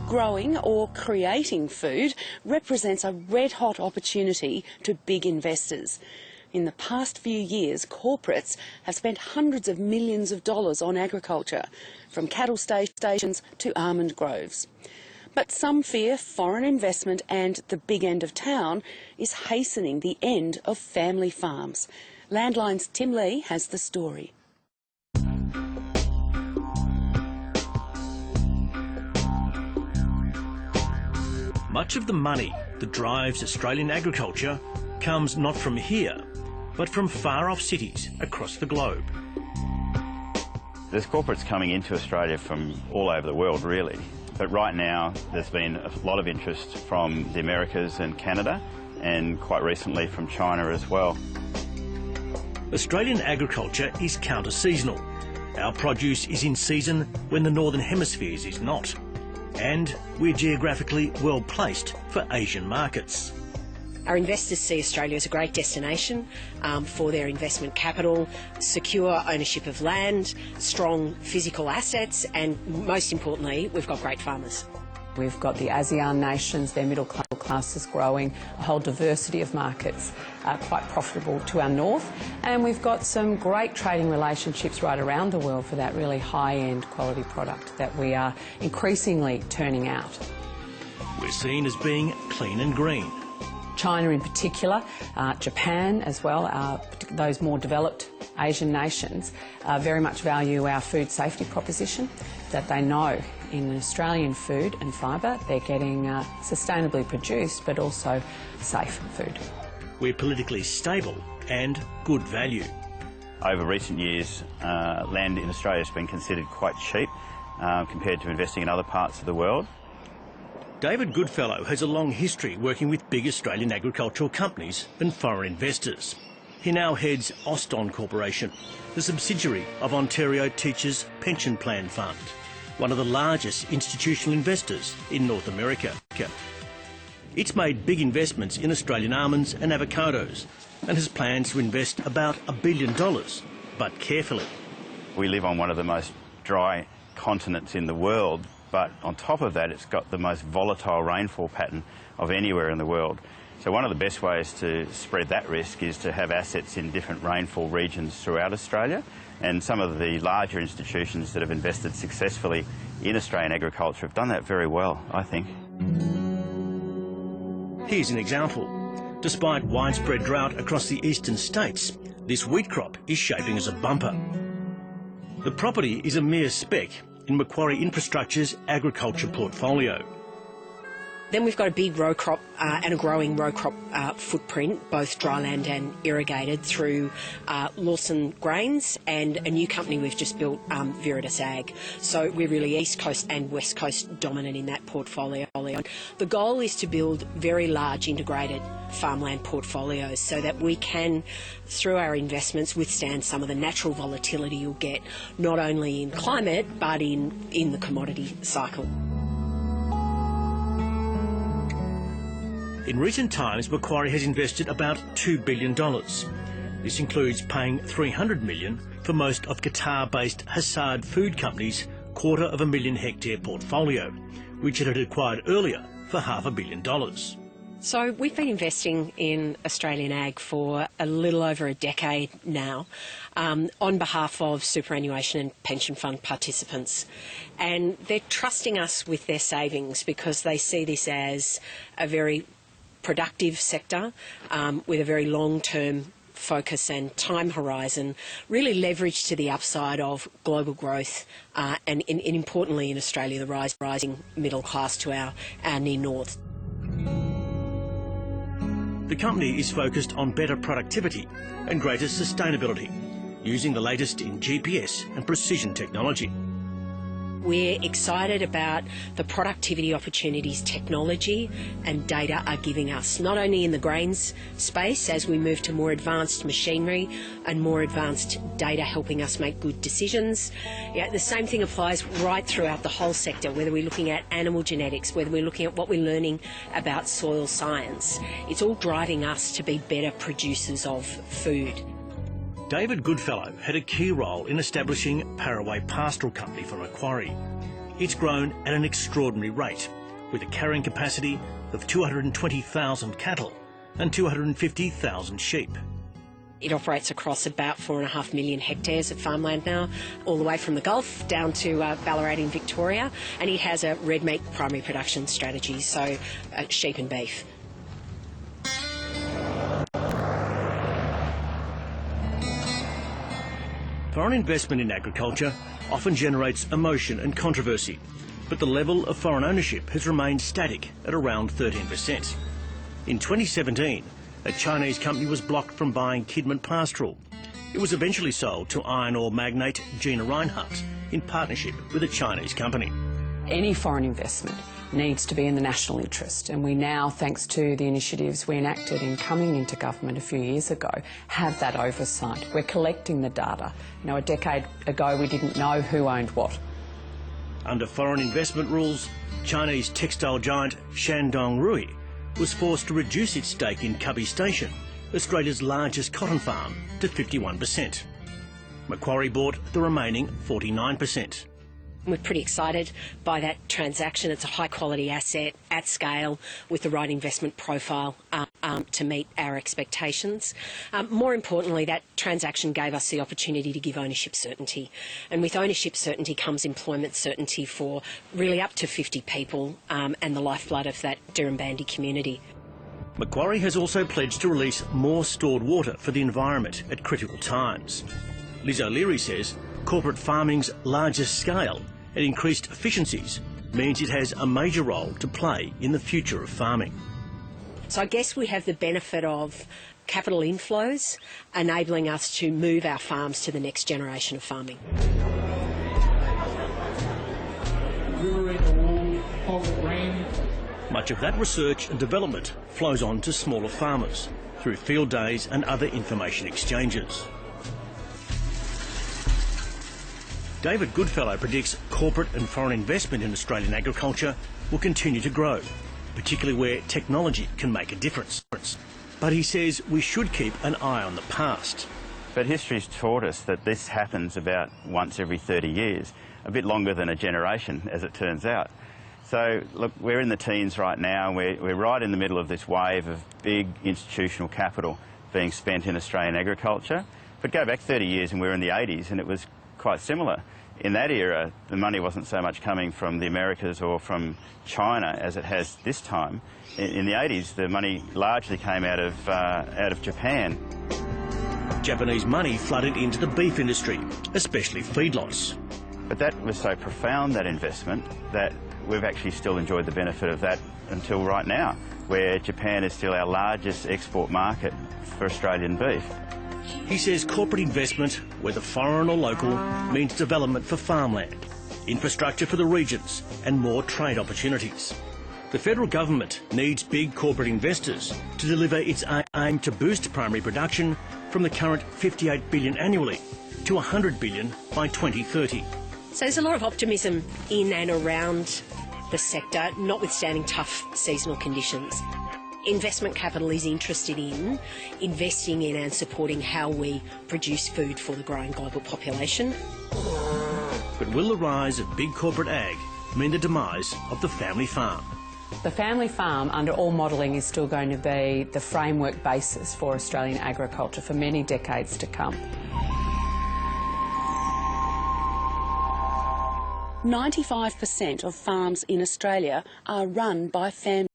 Growing or creating food represents a red-hot opportunity to big investors. In the past few years, corporates have spent hundreds of millions of dollars on agriculture, from cattle stations to almond groves. But some fear foreign investment and the big end of town is hastening the end of family farms. Landline's Tim Lee has the story. Much of the money that drives Australian agriculture comes not from here, but from far-off cities across the globe. There's corporates coming into Australia from all over the world, really. But right now, there's been a lot of interest from the Americas and Canada, and quite recently from China as well. Australian agriculture is counter-seasonal. Our produce is in season when the Northern Hemisphere's is not. And we're geographically well placed for Asian markets. Our investors see Australia as a great destination for their investment capital, secure ownership of land, strong physical assets, and most importantly, we've got great farmers. We've got the ASEAN nations, their middle class is growing, a whole diversity of markets quite profitable to our north, and we've got some great trading relationships right around the world for that really high-end quality product that we are increasingly turning out. We're seen as being clean and green. China in particular, Japan as well, those more developed Asian nations very much value our food safety proposition, that they know in Australian food and fibre they're getting sustainably produced but also safe food. We're politically stable and good value. Over recent years, land in Australia has been considered quite cheap compared to investing in other parts of the world. David Goodfellow has a long history working with big Australian agricultural companies and foreign investors. He now heads Auston Corporation, the subsidiary of Ontario Teachers' Pension Plan Fund, one of the largest institutional investors in North America. It's made big investments in Australian almonds and avocados and has plans to invest about $1 billion, but carefully. We live on one of the most dry continents in the world, but on top of that, it's got the most volatile rainfall pattern of anywhere in the world. So one of the best ways to spread that risk is to have assets in different rainfall regions throughout Australia. And some of the larger institutions that have invested successfully in Australian agriculture have done that very well, I think. Here's an example. Despite widespread drought across the eastern states, this wheat crop is shaping as a bumper. The property is a mere speck in Macquarie Infrastructure's agriculture portfolio. Then we've got a big row crop and a growing row crop footprint, both dryland and irrigated, through Lawson Grains and a new company we've just built, Viridis Ag. So we're really East Coast and West Coast dominant in that portfolio. The goal is to build very large integrated farmland portfolios so that we can, through our investments, withstand some of the natural volatility you'll get not only in climate but in the commodity cycle. In recent times, Macquarie has invested about $2 billion. This includes paying $300 million for most of Qatar-based Hassad Food Company's 250,000 hectare portfolio, which it had acquired earlier for $500 million. So we've been investing in Australian ag for a little over a decade now on behalf of superannuation and pension fund participants. And they're trusting us with their savings because they see this as a very productive sector with a very long-term focus and time horizon, really leveraged to the upside of global growth and importantly in Australia, the rising middle class to our near north. The company is focused on better productivity and greater sustainability, using the latest in GPS and precision technology. We're excited about the productivity opportunities technology and data are giving us, not only in the grains space as we move to more advanced machinery and more advanced data helping us make good decisions. Yeah, the same thing applies right throughout the whole sector, whether we're looking at animal genetics, whether we're looking at what we're learning about soil science. It's all driving us to be better producers of food. David Goodfellow had a key role in establishing Paraway Pastoral Company for Macquarie. it's grown at an extraordinary rate, with a carrying capacity of 220,000 cattle and 250,000 sheep. It operates across about 4.5 million hectares of farmland now, all the way from the Gulf down to Ballarat in Victoria, and it has a red meat primary production strategy, so sheep and beef. Foreign investment in agriculture often generates emotion and controversy, but the level of foreign ownership has remained static at around 13%. In 2017, a Chinese company was blocked from buying Kidman Pastoral. It was eventually sold to iron ore magnate Gina Rinehart in partnership with a Chinese company. Any foreign investment needs to be in the national interest, and we now, thanks to the initiatives we enacted in coming into government a few years ago, have that oversight. We're collecting the data. You know, a decade ago we didn't know who owned what. Under foreign investment rules, Chinese textile giant Shandong Ruyi was forced to reduce its stake in Cubby Station, Australia's largest cotton farm, to 51%. Macquarie bought the remaining 49%. We're pretty excited by that transaction. It's a high-quality asset at scale with the right investment profile to meet our expectations. More importantly, that transaction gave us the opportunity to give ownership certainty. And with ownership certainty comes employment certainty for really up to 50 people and the lifeblood of that Dirranbandi community. Macquarie has also pledged to release more stored water for the environment at critical times. Liz O'Leary says corporate farming's largest scale and increased efficiencies means it has a major role to play in the future of farming. So I guess we have the benefit of capital inflows enabling us to move our farms to the next generation of farming. Much of that research and development flows on to smaller farmers through field days and other information exchanges. David Goodfellow predicts corporate and foreign investment in Australian agriculture will continue to grow, particularly where technology can make a difference. But he says we should keep an eye on the past. But history's taught us that this happens about once every 30 years, a bit longer than a generation, as it turns out. So, look, we're in the teens right now, and we're right in the middle of this wave of big institutional capital being spent in Australian agriculture. But go back 30 years and we're in the 80s, and it was quite similar. In that era, the money wasn't so much coming from the Americas or from China as it has this time. In the 80s, the money largely came out of Japan. Japanese money flooded into the beef industry, especially feedlots. But that was so profound, that investment, that we've actually still enjoyed the benefit of that until right now, where Japan is still our largest export market for Australian beef. He says corporate investment, whether foreign or local, means development for farmland, infrastructure for the regions and more trade opportunities. The federal government needs big corporate investors to deliver its aim to boost primary production from the current $58 billion annually to $100 billion by 2030. So there's a lot of optimism in and around the sector, notwithstanding tough seasonal conditions. Investment capital is interested in investing in and supporting how we produce food for the growing global population. But will the rise of big corporate ag mean the demise of the family farm? The family farm, under all modelling, is still going to be the framework basis for Australian agriculture for many decades to come. 95% of farms in Australia are run by family